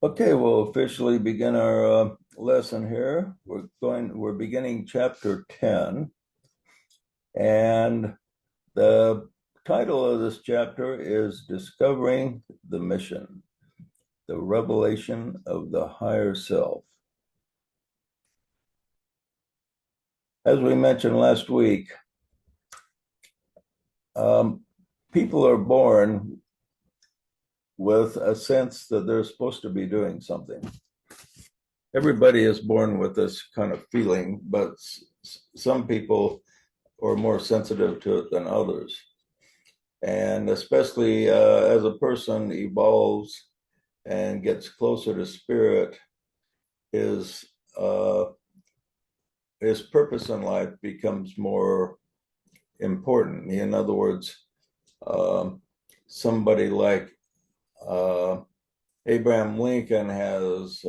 Okay, we'll officially begin our lesson here. We're beginning chapter 10, and the title of this chapter is Discovering the Mission, the Revelation of the Higher Self. As we mentioned last week, people are born with a sense that they're supposed to be doing something. Everybody is born with this kind of feeling, but some people are more sensitive to it than others. And especially as a person evolves and gets closer to spirit, his uh, his purpose in life becomes more important. In other words, somebody like uh, Abraham Lincoln has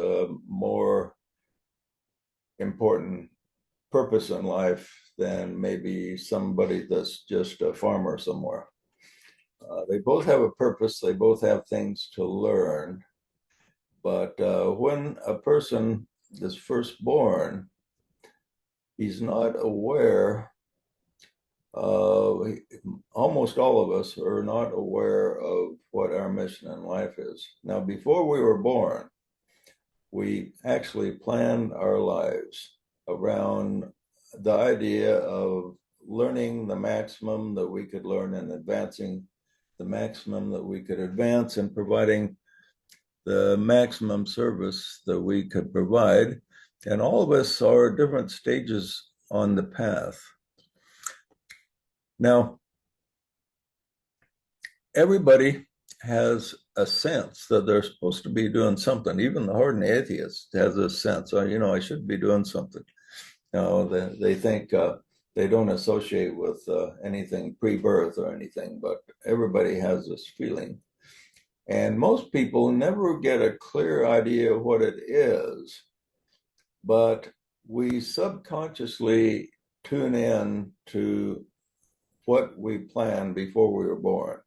more important purpose in life than maybe somebody that's just a farmer somewhere. They both have a purpose, they both have things to learn. But when a person is first born, he's not aware. Almost all of us are not aware of what our mission in life is. Now, before we were born, we actually planned our lives around the idea of learning the maximum that we could learn and advancing the maximum that we could advance and providing the maximum service that we could provide. And all of us are at different stages on the path. Now, everybody has a sense that they're supposed to be doing something. Even the hardened atheist has a sense, oh, I should be doing something. They think they don't associate with anything pre-birth or anything, but everybody has this feeling. And most people never get a clear idea of what it is, but we subconsciously tune in to what we planned before we were born.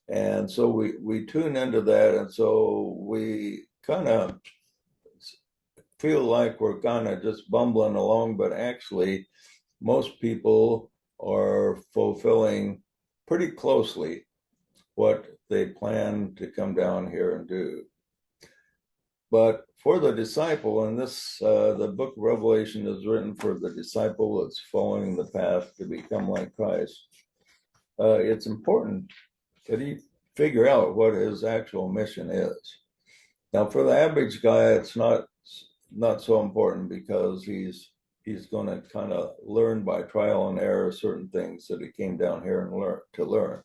And so we tune into that. And so we kind of feel like we're kind of just bumbling along, but actually, most people are fulfilling pretty closely what they plan to come down here and do. But for the disciple, and the book of Revelation is written for the disciple that's following the path to become like Christ. It's important that he figure out what his actual mission is. Now, for the average guy, it's not so important because he's going to kind of learn by trial and error certain things that he came down here and learn.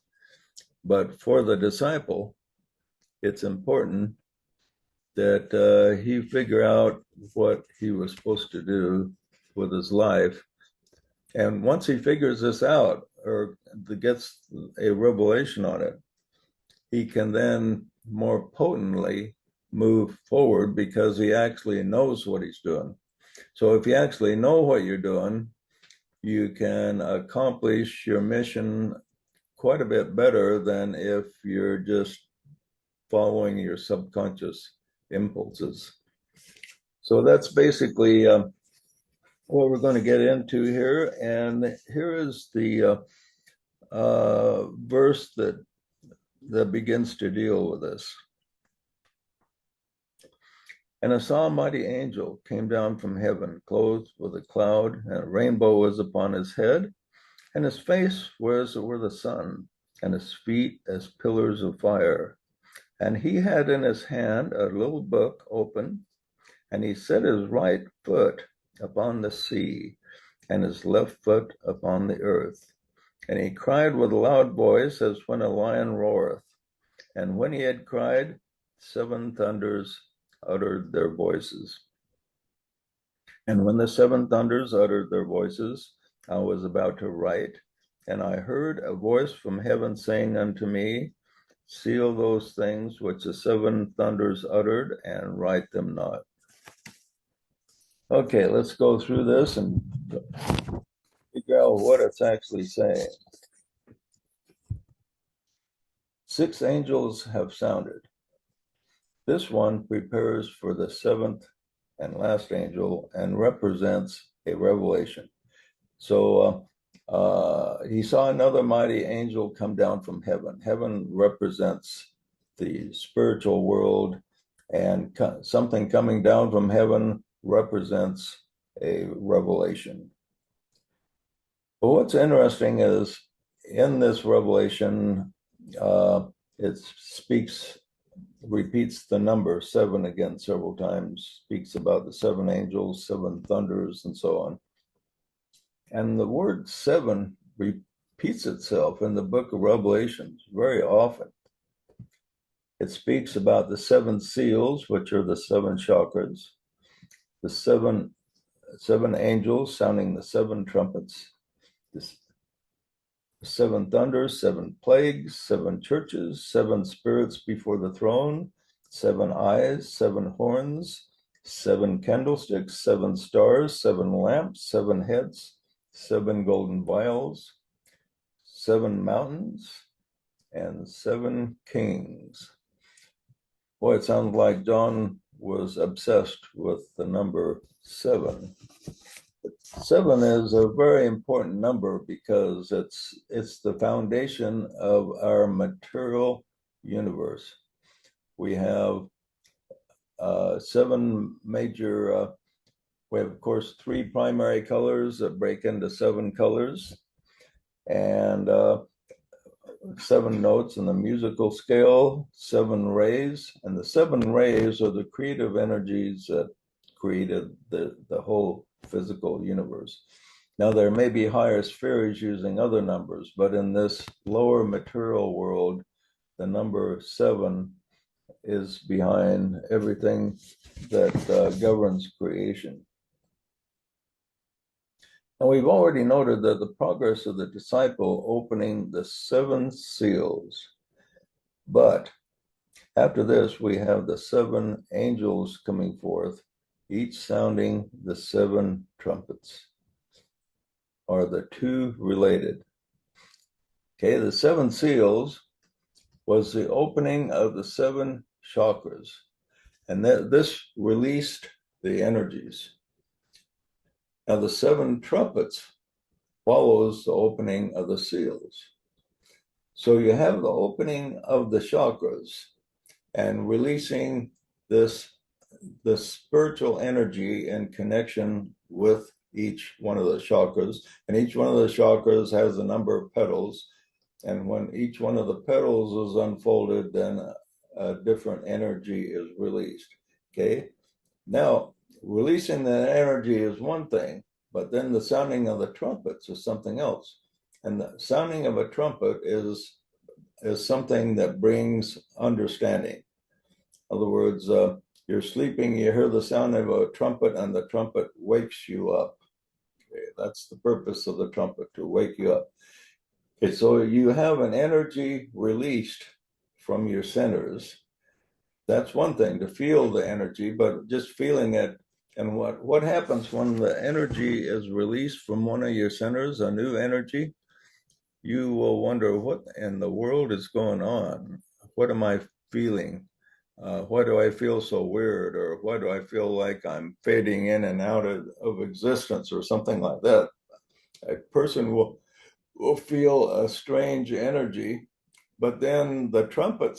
But for the disciple, it's important that he figure out what he was supposed to do with his life. And once he figures this out or gets a revelation on it, he can then more potently move forward because he actually knows what he's doing. So if you actually know what you're doing, you can accomplish your mission quite a bit better than if you're just following your subconscious impulses. So that's basically what we're going to get into here. And here is the verse that begins to deal with this. And I saw a mighty angel came down from heaven, clothed with a cloud, and a rainbow was upon his head, and his face was as it were the sun, and his feet as pillars of fire. And he had in his hand a little book open, and he set his right foot upon the sea, and his left foot upon the earth. And he cried with a loud voice, as when a lion roareth. And when he had cried, 7 thunders uttered their voices. And when the 7 thunders uttered their voices, I was about to write, and I heard a voice from heaven saying unto me, seal those things which the 7 thunders uttered, and write them not. Okay, let's go through this and figure out what it's actually saying. 6 angels have sounded. This one prepares for the seventh and last angel and represents a revelation. So he saw another mighty angel come down from heaven. Heaven represents the spiritual world, and something coming down from heaven represents a revelation. But what's interesting is in this revelation, it repeats the number seven again several times, speaks about the seven angels, seven thunders, and so on. And the word seven repeats itself in the book of Revelations very often. It speaks about the seven seals, which are the seven chakras, the seven angels sounding the seven trumpets, the seven thunders, seven plagues, seven churches, seven spirits before the throne, seven eyes, seven horns, seven candlesticks, seven stars, seven lamps, seven heads, seven golden vials, seven mountains, and seven kings. Boy, it sounds like John was obsessed with the number seven. Seven is a very important number because it's the foundation of our material universe. We have seven major, we have, of course, three primary colors that break into seven colors, and seven notes in the musical scale, seven rays, and the seven rays are the creative energies that created the whole physical universe. Now, there may be higher spheres using other numbers, but in this lower material world, the number seven is behind everything that governs creation. And we've already noted that the progress of the disciple opening the seven seals. But after this, we have the seven angels coming forth, each sounding the seven trumpets. Are the two related? Okay, the seven seals was the opening of the seven chakras, and this released the energies. Now, the seven trumpets follows the opening of the seals. So you have the opening of the chakras and releasing the spiritual energy in connection with each one of the chakras. And each one of the chakras has a number of petals. And when each one of the petals is unfolded, then a different energy is released. Okay. Now, releasing the energy is one thing, but then the sounding of the trumpets is something else. And the sounding of a trumpet is something that brings understanding. In other words, you're sleeping, you hear the sound of a trumpet, and the trumpet wakes you up. Okay, that's the purpose of the trumpet, to wake you up. Okay, so you have an energy released from your centers. That's one thing, to feel the energy, but just feeling it. And what happens when the energy is released from one of your centers, a new energy? You will wonder, what in the world is going on? What am I feeling? Why do I feel so weird? Or why do I feel like I'm fading in and out of existence, or something like that? A person will feel a strange energy, but then the trumpet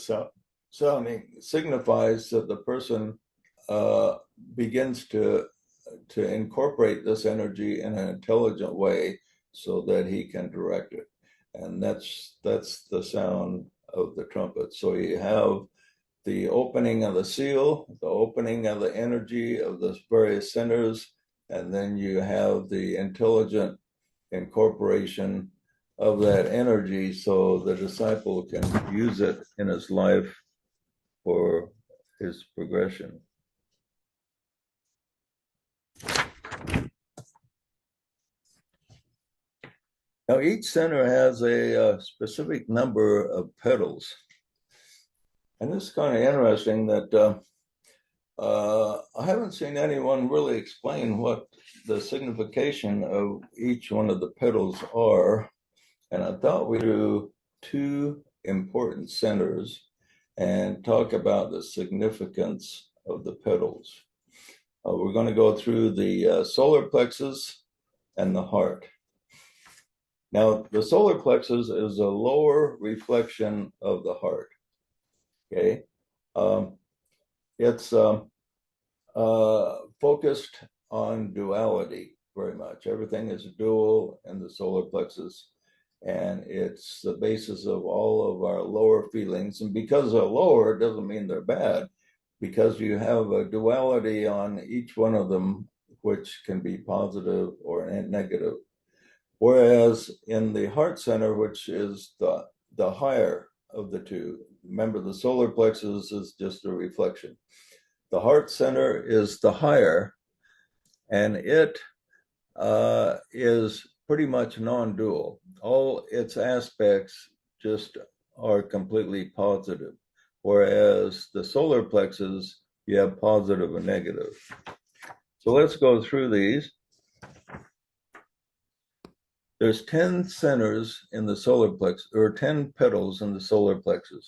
sounding signifies that the person begins to incorporate this energy in an intelligent way so that he can direct it. And that's the sound of the trumpet. So you have the opening of the seal, the opening of the energy of the various centers, and then you have the intelligent incorporation of that energy so the disciple can use it in his life for his progression. Now, each center has a specific number of petals. And this is kind of interesting that I haven't seen anyone really explain what the signification of each one of the petals are. And I thought we do two important centers. and talk about the significance of the petals. We're going to go through the solar plexus and the heart. Now, the solar plexus is a lower reflection of the heart. Okay, it's focused on duality very much. Everything is dual in the solar plexus, and it's the basis of all of our lower feelings. And because they're lower, it doesn't mean they're bad, because you have a duality on each one of them, which can be positive or negative. Whereas in the heart center, which is the higher of the two, remember the solar plexus is just a reflection. The heart center is the higher, and it is pretty much non-dual. All its aspects just are completely positive, whereas the solar plexus, you have positive and negative. So let's go through these. There's 10 centers in the solar plexus, or 10 petals in the solar plexus.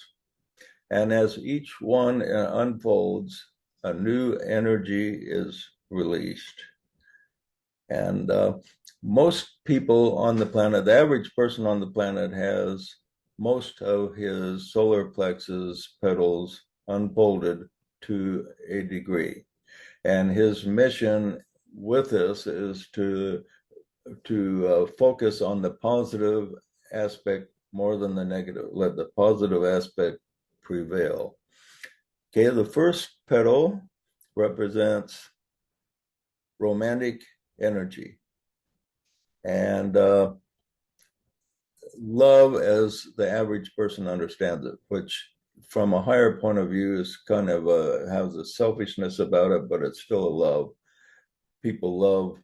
And as each one unfolds, a new energy is released. And most people on the planet, the average person on the planet, has most of his solar plexus petals unfolded to a degree. And his mission with this is to focus on the positive aspect more than the negative. Let the positive aspect prevail. Okay, the first petal represents romantic energy, and love as the average person understands it, which from a higher point of view is kind of has a selfishness about it, but it's still a love. People love,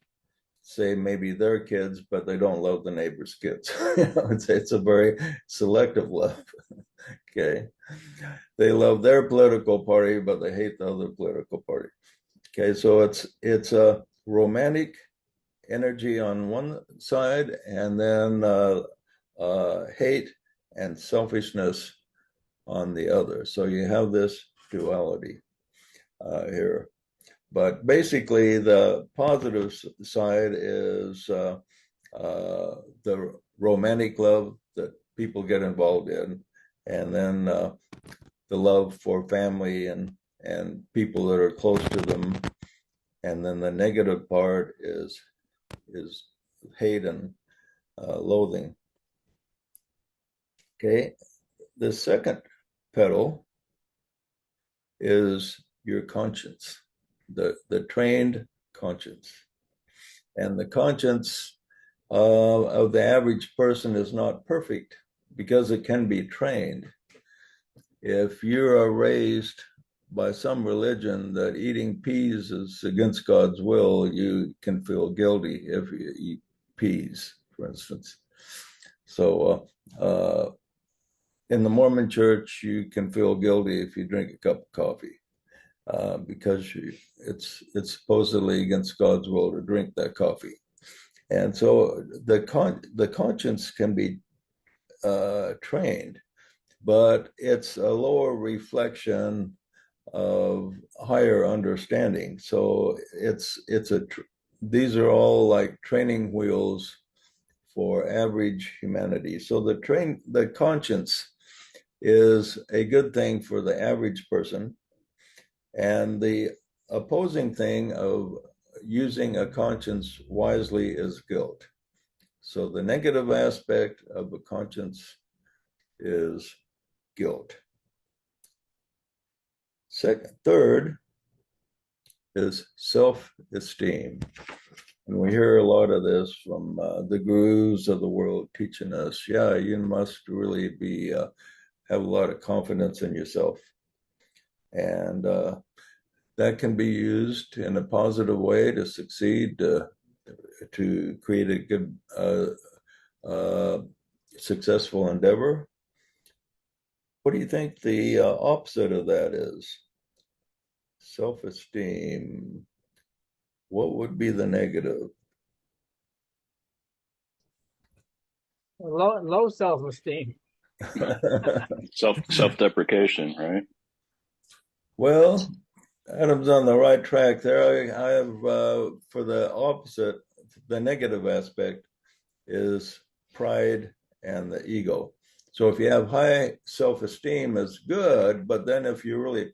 say, maybe their kids, but they don't love the neighbor's kids. It's a very selective love. Okay, they love their political party, but they hate the other political party. Okay, so it's a romantic energy on one side, and then hate and selfishness on the other. So you have this duality here. But basically, the positive side is the romantic love that people get involved in, and then the love for family and people that are close to them. And then the negative part is hate and loathing. Okay, the second petal is your conscience, the trained conscience. And the conscience of the average person is not perfect because it can be trained. If you are raised by some religion that eating peas is against God's will, you can feel guilty if you eat peas, for instance. So in the Mormon church, you can feel guilty if you drink a cup of coffee because it's supposedly against God's will to drink that coffee. And so the conscience can be trained, but it's a lower reflection of higher understanding. So these are all like training wheels for average humanity. So the conscience is a good thing for the average person, and the opposing thing of using a conscience wisely is guilt. So the negative aspect of a conscience is guilt. Third is self-esteem. And we hear a lot of this from the gurus of the world teaching us, yeah, you must really have a lot of confidence in yourself. And that can be used in a positive way to succeed, to create a good, successful endeavor. What do you think the opposite of that is? Self-esteem. What would be the negative? Low self-esteem. Self-deprecation, right? Well, Adam's on the right track there. I have, for the opposite, the negative aspect is pride and the ego. So if you have high self-esteem, it's good, but then if you're really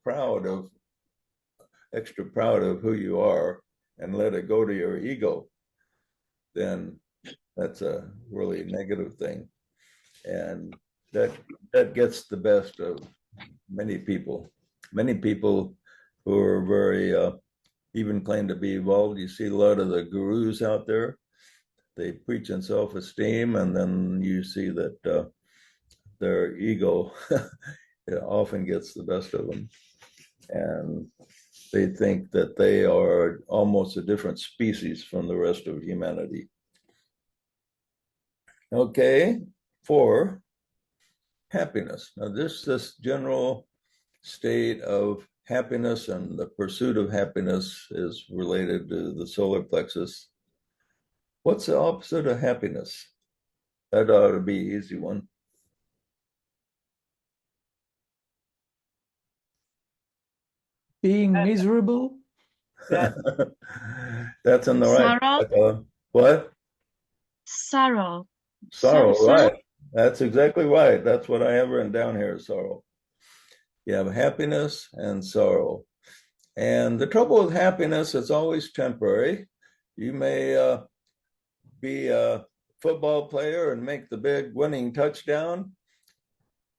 extra proud of who you are and let it go to your ego, then that's a really negative thing. And that that gets the best of many people. Many people who are very even claim to be evolved. You see a lot of the gurus out there. They preach in self-esteem, and then you see that their ego often gets the best of them, and they think that they are almost a different species from the rest of humanity. Okay, 4, happiness. Now, this general state of happiness and the pursuit of happiness is related to the solar plexus. What's the opposite of happiness? That ought to be an easy one. Being miserable? That's in the right. Sorrow, What? sorrow, Sorrow, sorrow. right. That's exactly right. That's what I have written down here, sorrow. You have happiness and sorrow. And the trouble with happiness, it's always temporary. You may be a football player and make the big winning touchdown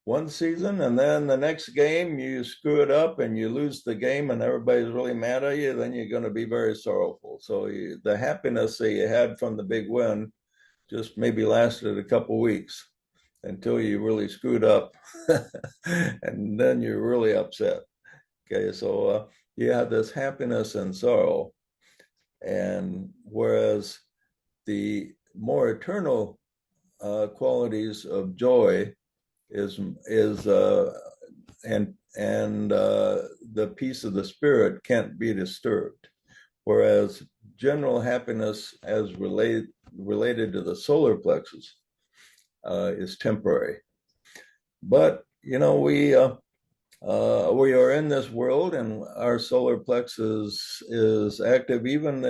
one season, and then the next game you screw it up and you lose the game and everybody's really mad at you, then you're going to be very sorrowful. So the happiness that you had from the big win just maybe lasted a couple weeks until you really screwed up and then you're really upset. Okay, so you have this happiness and sorrow, and whereas the more eternal qualities of joy is the peace of the spirit can't be disturbed, whereas general happiness as related to the solar plexus is temporary. But we are in this world, and our solar plexus is active. Even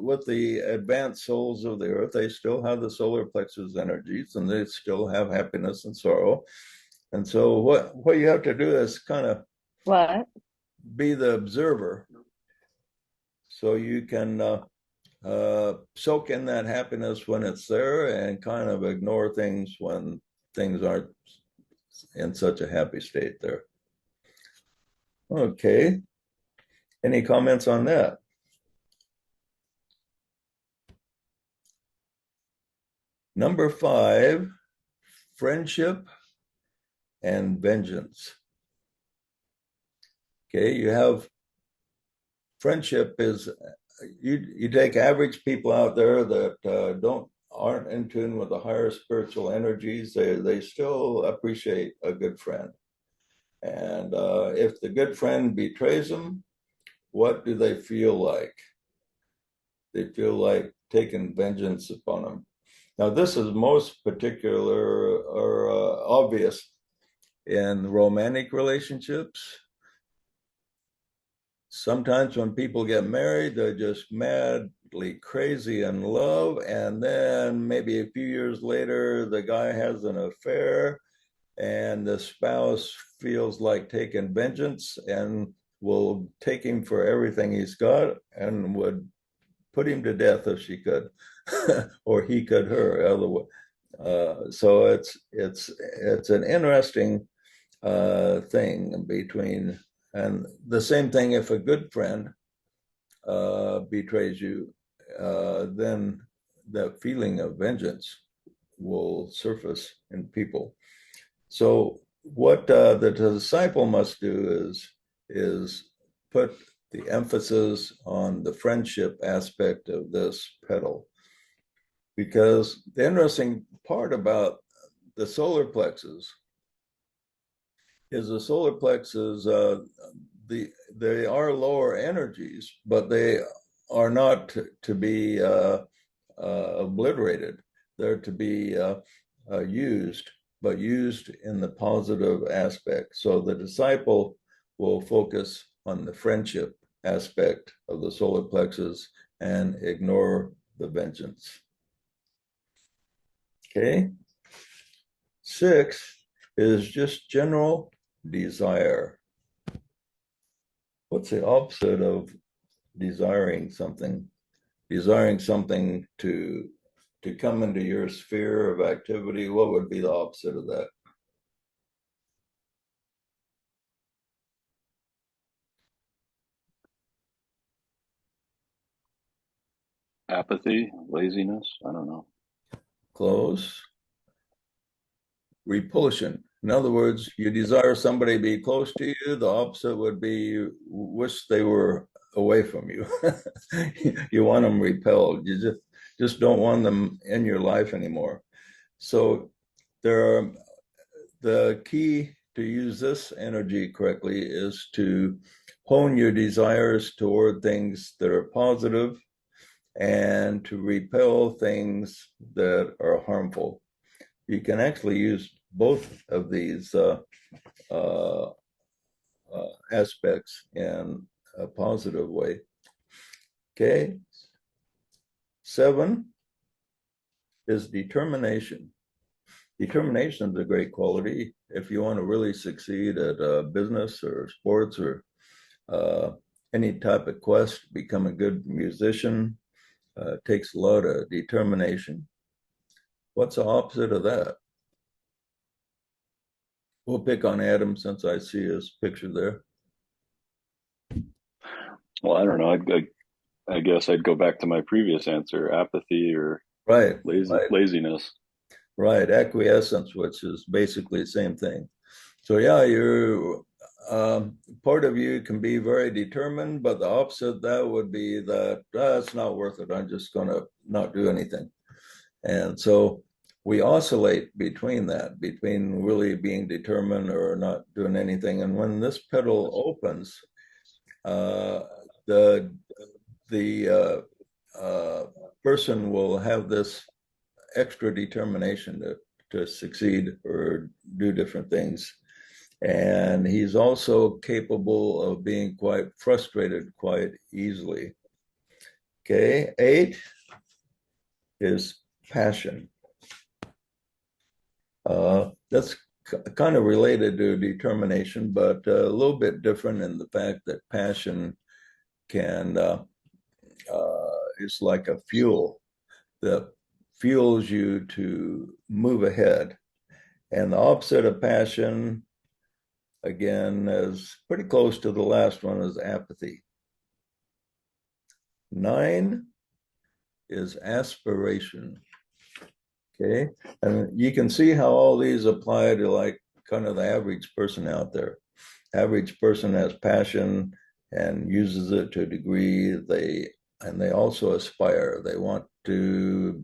with the advanced souls of the earth, they still have the solar plexus energies, and they still have happiness and sorrow. And so, what you have to do is kind of What? be the observer, so you can soak in that happiness when it's there, and kind of ignore things when things aren't in such a happy state there. Okay. Any comments on that? Number 5, friendship and vengeance. Okay, you have friendship is you take average people out there that aren't in tune with the higher spiritual energies. They still appreciate a good friend, and if the good friend betrays them, what do they feel like? They feel like taking vengeance upon them. Now, this is most particular or obvious in romantic relationships. Sometimes when people get married, they're just madly crazy in love. And then maybe a few years later, the guy has an affair and the spouse feels like taking vengeance and will take him for everything he's got and would put him to death if she could, or he could her. So it's an interesting thing between, and the same thing if a good friend betrays you, then that feeling of vengeance will surface in people. So what the disciple must do is put the emphasis on the friendship aspect of this petal, because the interesting part about the solar plexus is the solar plexus they are lower energies, but they are not to be obliterated. They're to be used but used in the positive aspect. So the disciple will focus on the friendship aspect of the solar plexus and ignore the vengeance. Okay. 6 is just general desire. What's the opposite of desiring something? Desiring something to come into your sphere of activity, what would be the opposite of that? Apathy, laziness. I don't know. Close. Repulsion. In other words, you desire somebody to be close to you. The opposite would be you wish they were away from you. You want them repelled. You just don't want them in your life anymore. So the key to use this energy correctly is to hone your desires toward things that are positive and to repel things that are harmful. You can actually use both of these aspects in a positive way. Okay. 7 is determination. Determination is a great quality. If you want to really succeed at business or sports or any type of quest, become a good musician, takes a lot of determination. What's the opposite of that? We'll pick on Adam since I see his picture there. Well, I don't know. I guess I'd go back to my previous answer: apathy or Right. laziness. Right. Acquiescence, which is basically the same thing. So yeah, you're part of you can be very determined, but the opposite of that would be that it's not worth it. I'm just going to not do anything. And so we oscillate between that, between really being determined or not doing anything. And when this petal opens, the person will have this extra determination to succeed or do different things. And he's also capable of being quite frustrated quite easily. Okay, 8 is passion. That's kind of related to determination, but a little bit different in the fact that passion can is like a fuel that fuels you to move ahead. And the opposite of passion, again, is pretty close to the last one, is apathy. 9 is aspiration. Okay, and you can see how all these apply to like kind of the average person out there. Average person has passion and uses it to a degree. They also aspire. They want to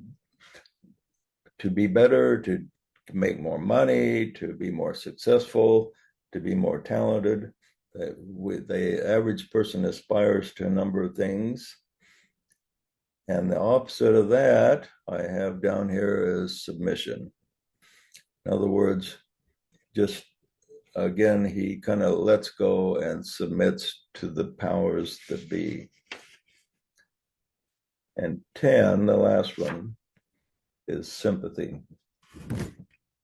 be better, to make more money, to be more successful, to be more talented. The average person aspires to a number of things. And the opposite of that I have down here is submission. In other words, just again, he kind of lets go and submits to the powers that be. And 10, the last one, is sympathy.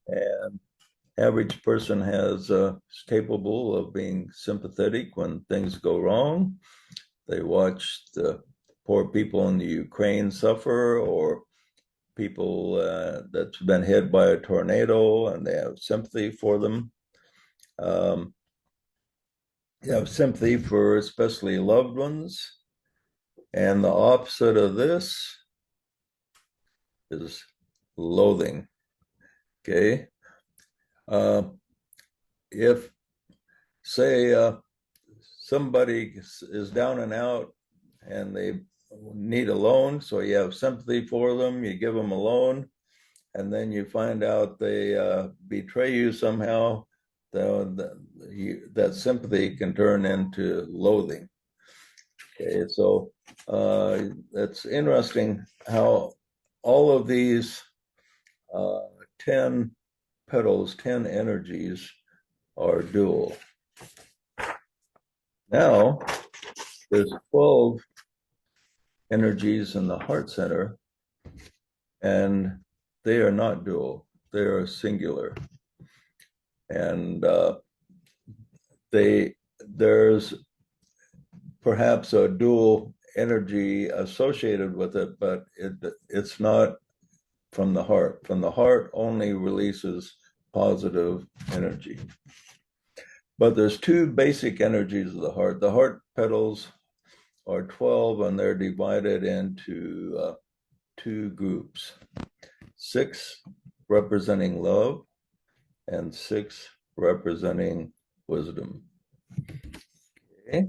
And average person is capable of being sympathetic when things go wrong. They watch the poor people in the Ukraine suffer, or people that's been hit by a tornado, and they have sympathy for them. You have sympathy for especially loved ones. And the opposite of this is loathing. Okay. If, say, somebody is down and out and they need a loan, so you have sympathy for them, you give them a loan, and then you find out they betray you somehow, that sympathy can turn into loathing. Okay, so it's interesting how all of these 10 petals, 10 energies are dual. Now, there's 12 energies in the heart center, and they are not dual. They are singular. And there's perhaps a dual energy associated with it, but it's not from the heart. From the heart only releases positive energy. But there's two basic energies of the heart. The heart petals are 12, and they're divided into two groups. 6 representing love, and 6 representing wisdom. Okay.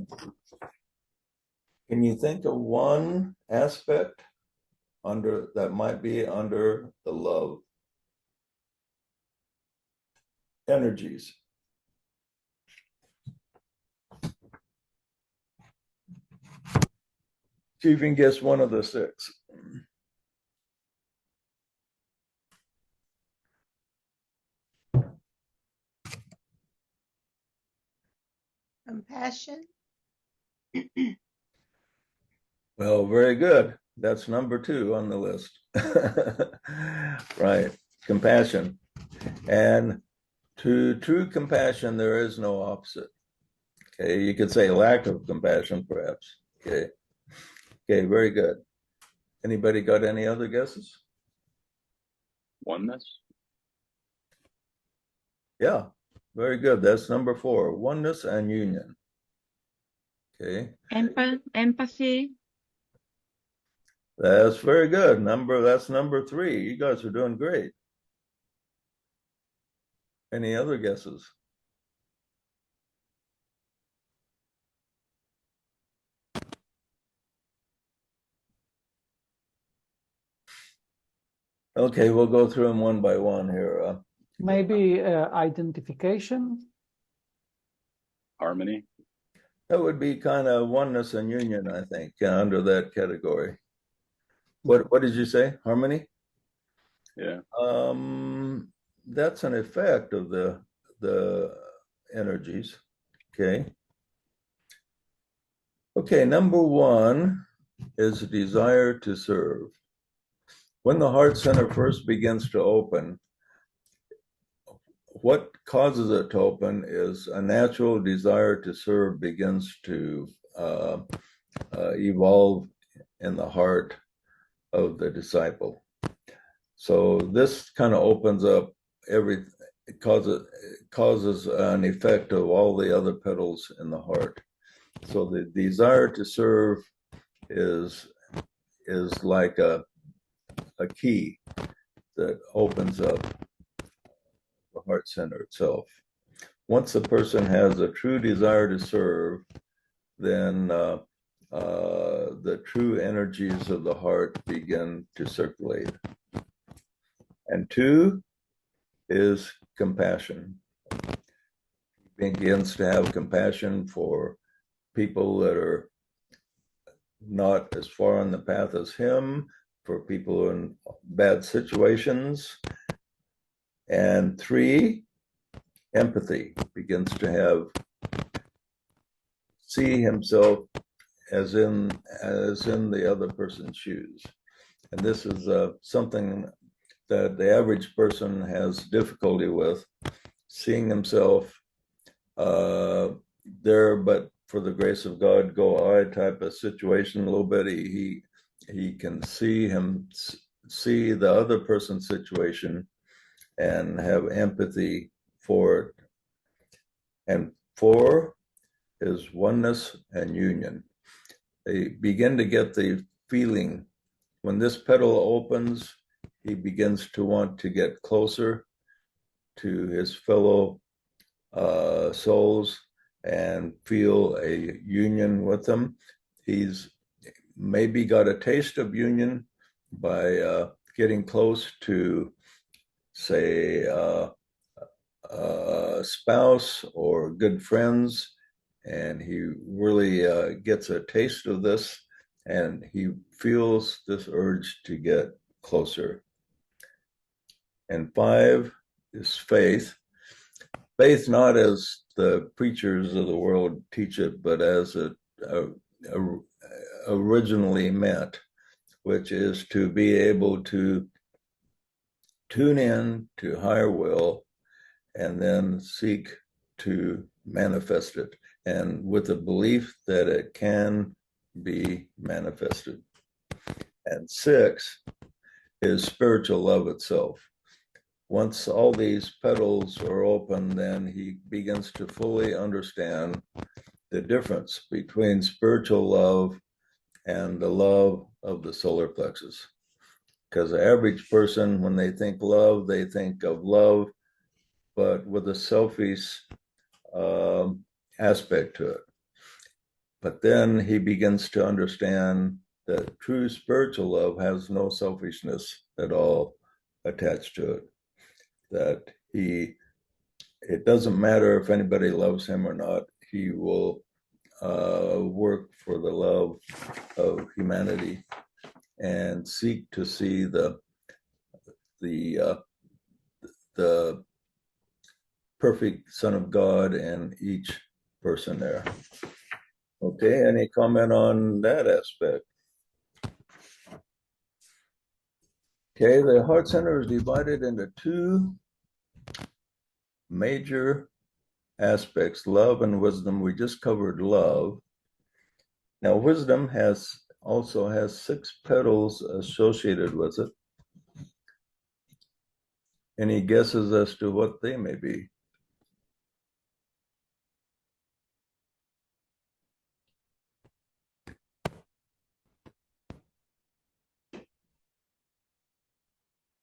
Can you think of one aspect that might be under the love energies? See if you can guess one of the 6. Compassion. Well, very good. That's number 2 on the list. Right. Compassion. And to true compassion, there is no opposite. Okay. You could say lack of compassion, perhaps. Okay. Okay. Very good. Anybody got any other guesses? Oneness. Yeah. Very good. That's number 4. Oneness and union. Okay. Empathy. That's very good. That's number 3. You guys are doing great. Any other guesses? Okay, we'll go through them one by one here. Maybe identification. Harmony. That would be kind of oneness and union, I think, under that category. What did you say? Harmony? Yeah. That's an effect of the energies. Okay. Okay, number 1 is a desire to serve. When the heart center first begins to open, what causes it to open is a natural desire to serve begins to evolve in the heart of the disciple. So this kind of opens up it causes an effect of all the other petals in the heart. So the desire to serve is like a key that opens up the heart center itself. Once a person has a true desire to serve, then the true energies of the heart begin to circulate. And 2 is compassion. He begins to have compassion for people that are not as far on the path as him, for people in bad situations. And 3, empathy. Begins to see himself as in the other person's shoes. And this is something that the average person has difficulty with, seeing himself there, but for the grace of God, go I type of situation a little bit. He can see the other person's situation and have empathy for it. And 4 is oneness and union. They begin to get the feeling when this petal opens, he begins to want to get closer to his fellow souls and feel a union with them. He's maybe got a taste of union by getting close to, say, a spouse or good friends, and he really gets a taste of this, and he feels this urge to get closer. And 5 is faith. Faith not as the preachers of the world teach it, but as it originally meant, which is to be able to tune in to higher will and then seek to manifest it, and with the belief that it can be manifested. And 6 is spiritual love itself. Once all these petals are open, then he begins to fully understand the difference between spiritual love and the love of the solar plexus. Because the average person, when they think love, they think of love, but with a selfish aspect to it. But then he begins to understand that true spiritual love has no selfishness at all attached to it. That it doesn't matter if anybody loves him or not, he will work for the love of humanity and seek to see the perfect Son of God in each person there. Okay, any comment on that aspect? Okay, the heart center is divided into 2 major aspects, love and wisdom. We just covered love. Now, wisdom also has 6 petals associated with it. Any guesses as to what they may be?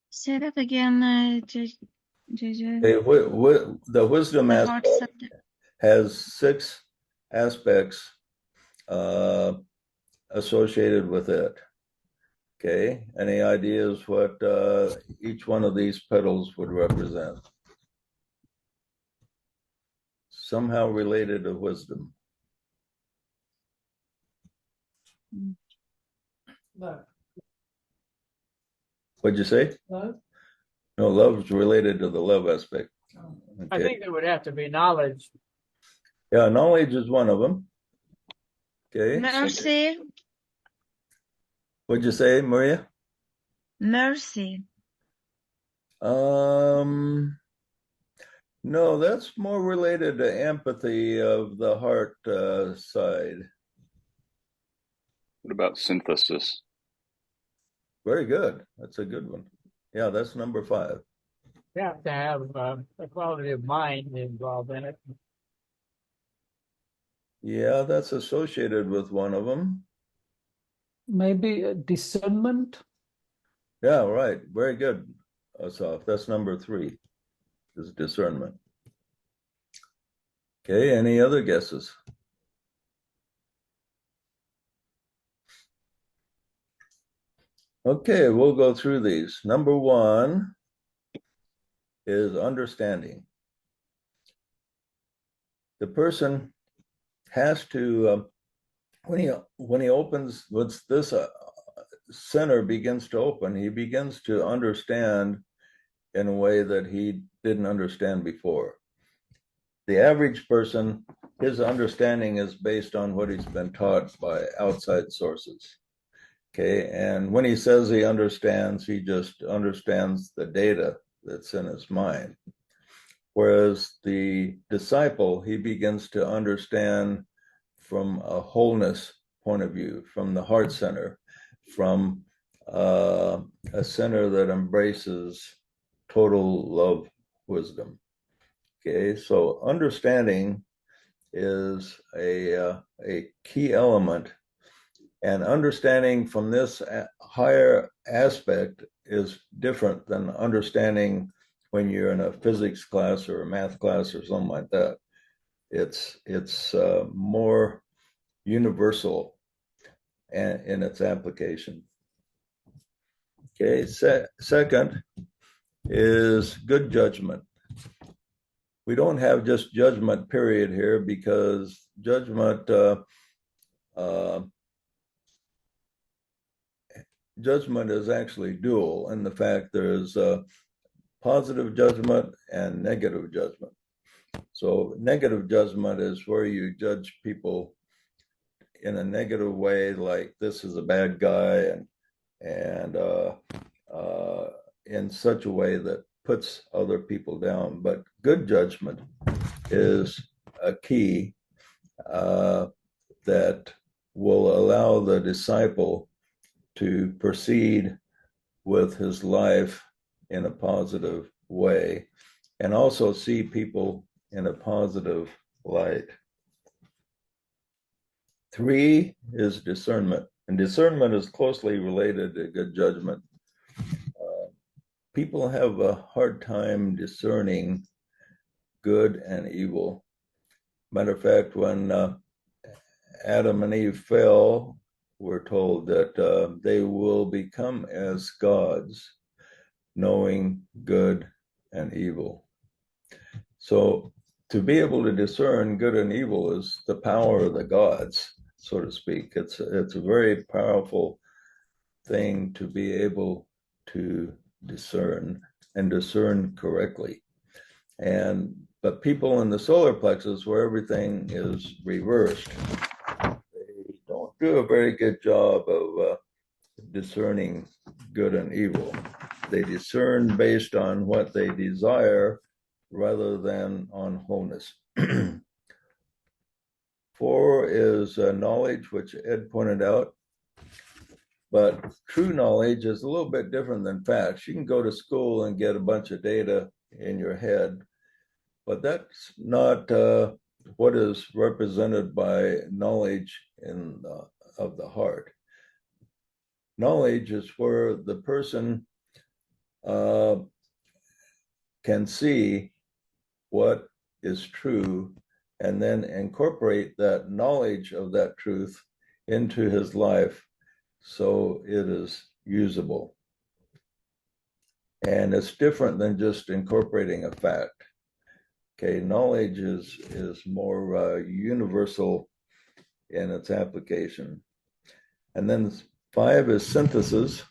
Say that again, JJ. The wisdom The heart aspect center. has 6 aspects associated with it. Okay, any ideas what each one of these petals would represent? Somehow related to wisdom. Love. What'd you say? Love? No, love is related to the love aspect. I Okay. think there would have to be knowledge. Yeah, knowledge is one of them. Okay. Mercy. What'd you say, Maria? Mercy. No, that's more related to empathy of the heart side. What about synthesis? Very good. That's a good one. Yeah, that's number 5. You have to have a quality of mind involved in it. Yeah, that's associated with one of them. Maybe discernment. Yeah, right. Very good, Asaf. That's number 3, is discernment. Okay, any other guesses? Okay, we'll go through these. Number 1 is understanding. The person has to, when he opens, once this center begins to open, he begins to understand in a way that he didn't understand before. The average person, his understanding is based on what he's been taught by outside sources. Okay, and when he says he understands, he just understands the data that's in his mind. Whereas the disciple, he begins to understand from a wholeness point of view, from the heart center, from a center that embraces total love, wisdom. Okay, so understanding is a key element, and understanding from this higher aspect is different than understanding when you're in a physics class or a math class or something like that. It's more universal in its application. Okay, second is good judgment. We don't have just judgment period here, because judgment judgment is actually dual in the fact there's positive judgment and negative judgment. So negative judgment is where you judge people in a negative way, like this is a bad guy, and in such a way that puts other people down. But good judgment is a key that will allow the disciple to proceed with his life in a positive way and also see people in a positive light. 3 is discernment, and discernment is closely related to good judgment. People have a hard time discerning good and evil. Matter of fact, when Adam and Eve fell, we're told that they will become as gods, knowing good and evil. So to be able to discern good and evil is the power of the gods, so to speak. It's a very powerful thing to be able to discern and discern correctly. But people in the solar plexus, where everything is reversed, they don't do a very good job of discerning good and evil. They discern based on what they desire rather than on wholeness. 4 is knowledge, which Ed pointed out. But true knowledge is a little bit different than facts. You can go to school and get a bunch of data in your head, but that's not what is represented by knowledge of the heart. Knowledge is where the person can see what is true and then incorporate that knowledge of that truth into his life so it is usable. And it's different than just incorporating a fact. Okay, knowledge is more universal in its application. And then 5 is synthesis,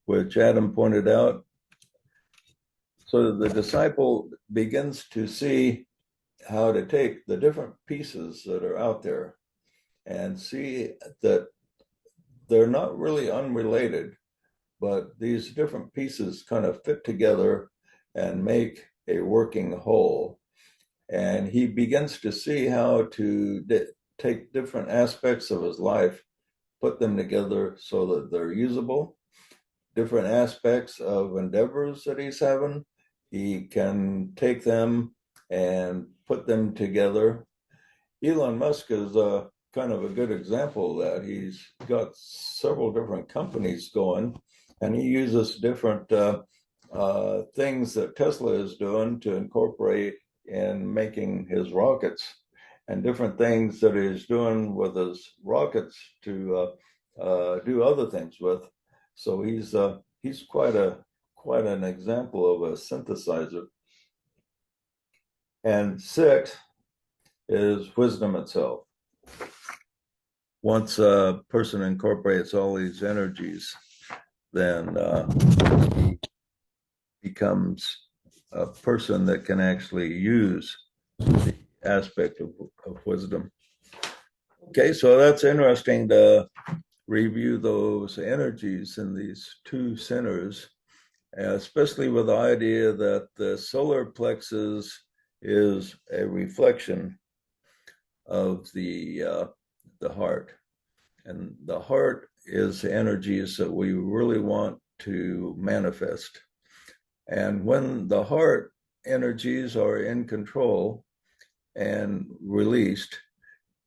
which Adam pointed out. So the disciple begins to see how to take the different pieces that are out there and see that they're not really unrelated, but these different pieces kind of fit together and make a working whole. And he begins to see how to take different aspects of his life, put them together so that they're usable. Different aspects of endeavors that he's having, he can take them and put them together. Elon Musk is kind of a good example of that. He's got several different companies going, and he uses different things that Tesla is doing to incorporate in making his rockets, and different things that he's doing with his rockets to do other things with. So he's quite an example of a synthesizer. And 6 is wisdom itself. Once a person incorporates all these energies, then he becomes a person that can actually use the aspect of wisdom. Okay, so that's interesting to review those energies in these 2 centers, especially with the idea that the solar plexus is a reflection of the heart. And the heart is energies that we really want to manifest. And when the heart energies are in control and released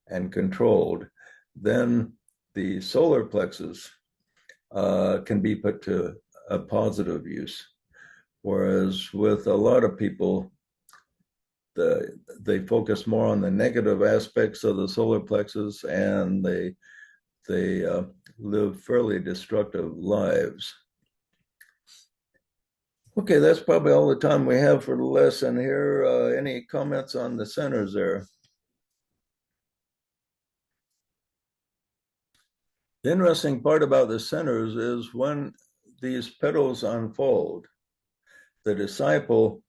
and controlled, then the solar plexus can be put to a positive use. Whereas with a lot of people, they focus more on the negative aspects of the solar plexus, and they live fairly destructive lives. Okay, that's probably all the time we have for the lesson here. Any comments on the centers there? The interesting part about the centers is when these petals unfold, the disciple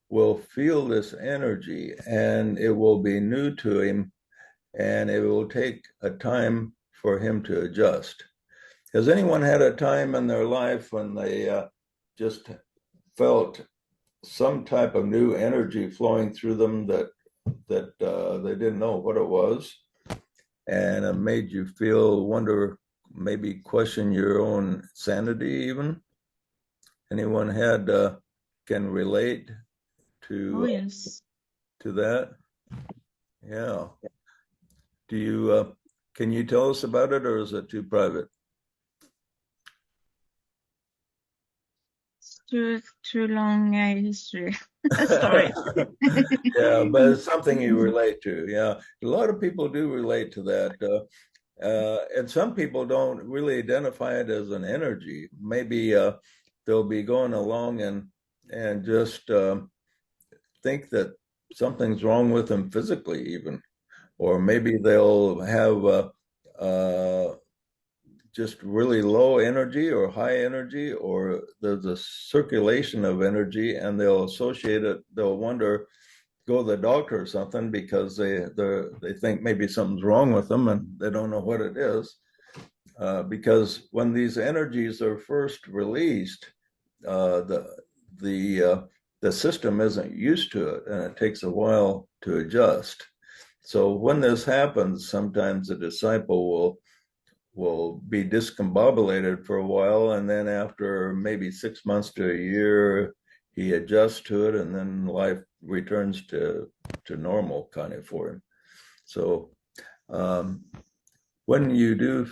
will feel this energy, and it will be new to him, and it will take a time for him to adjust. Has anyone had a time in their life when they just felt some type of new energy flowing through them that they didn't know what it was, and it made you feel, wonder, maybe question your own sanity even? Anyone had can relate Oh, to yes. that? Yeah. Do you can you tell us about it, or is it too private? It's too long history. Story. Yeah, but it's something you relate to. Yeah, a lot of people do relate to that. And some people don't really identify it as an energy. Maybe they'll be going along and just think that something's wrong with them physically, even, or maybe they'll have just really low energy or high energy, or there's a circulation of energy, and they'll associate it. They'll wonder, go to the doctor or something, because they think maybe something's wrong with them and they don't know what it is. Because when these energies are first released, the system isn't used to it, and it takes a while to adjust. So when this happens, sometimes the disciple will be discombobulated for a while, and then after maybe 6 months to a year, he adjusts to it, and then life returns to normal kind of for him. So when you do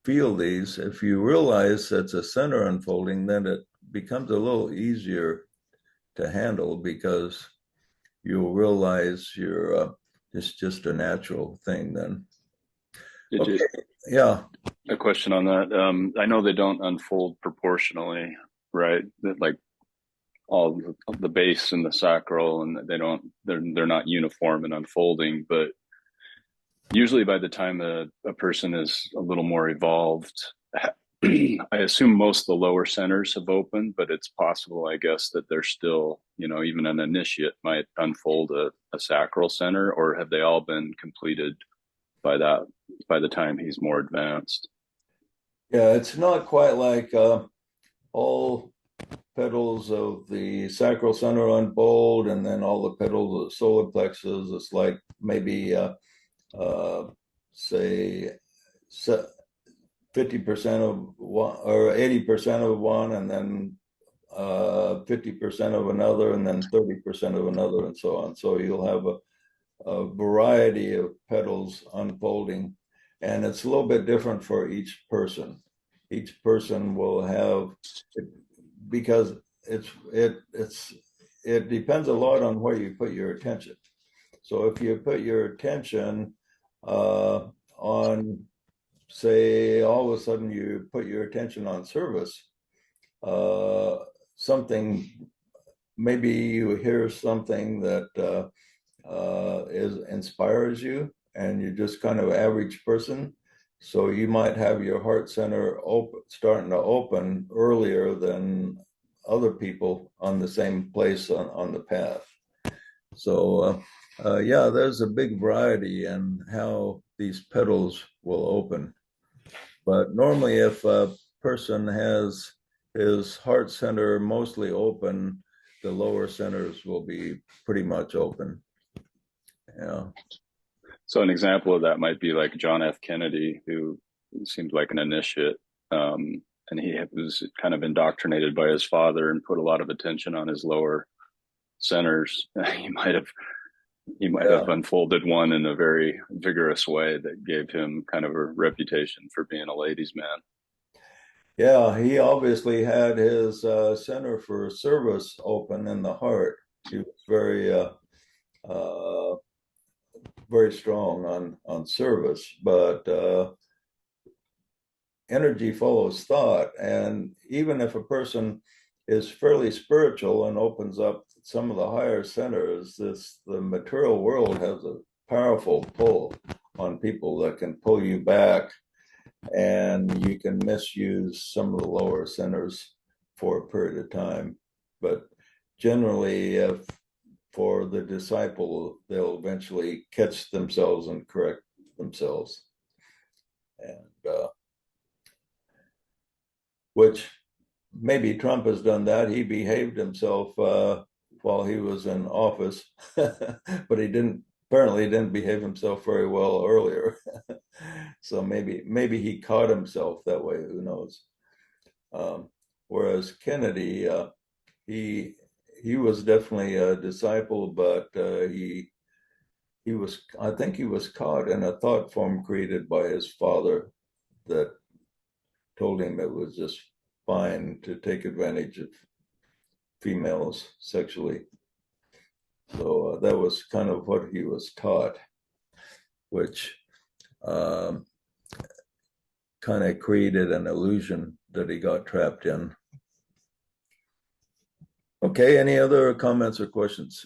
feel these, if you realize it's a center unfolding, then it becomes a little easier to handle, because you'll realize it's just a natural thing then. Okay. Yeah. A question on that. I know they don't unfold proportionally, right? That, like, all the base and the sacral, and they're not uniform in unfolding, but usually by the time a person is a little more evolved, I assume most of the lower centers have opened, but it's possible, I guess, that they're still, even an initiate might unfold a sacral center, or have they all been completed by the time he's more advanced? Yeah, it's not quite like all petals of the sacral center unfold and then all the petals of the solar plexus. It's like maybe say 50% of one or 80% of one, and then 50% of another, and then 30% of another, and so on. So you'll have a variety of petals unfolding, and it's a little bit different for each person. Each person will have, because it depends a lot on where you put your attention. So if you put your attention on, say, all of a sudden you put your attention on service, something, maybe you hear something that inspires you, and you're just kind of average person. So you might have your heart center starting to open earlier than other people on the same place on the path. So yeah, there's a big variety in how these petals will open. But normally, if a person has his heart center mostly open, the lower centers will be pretty much open. Yeah. So an example of that might be like John F. Kennedy, who seemed like an initiate, and he was kind of indoctrinated by his father and put a lot of attention on his lower centers. He might have unfolded one in a very vigorous way that gave him kind of a reputation for being a ladies' man. Yeah, he obviously had his center for service open in the heart. He was very strong on service, but energy follows thought. And even if a person is fairly spiritual and opens up some of the higher centers, the material world has a powerful pull on people that can pull you back, and you can misuse some of the lower centers for a period of time. But generally, for the disciple, they'll eventually catch themselves and correct themselves. And which maybe Trump has done that. He behaved himself while he was in office, but he apparently didn't behave himself very well earlier. So maybe he caught himself that way. Who knows? Whereas Kennedy, he was definitely a disciple, but I think he was caught in a thought form created by his father that told him it was just fine to take advantage of females sexually. So that was kind of what he was taught, which kind of created an illusion that he got trapped in. Okay, any other comments or questions?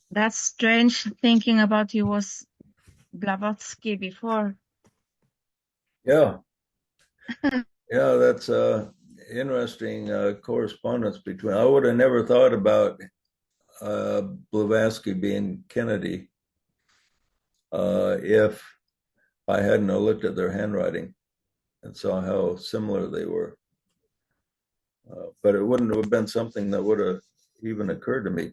That's strange thinking about he was Blavatsky before. Yeah. Yeah, that's interesting correspondence between. I would have never thought about Blavatsky being Kennedy if I hadn't looked at their handwriting and saw how similar they were. But it wouldn't have been something that would have even occurred to me.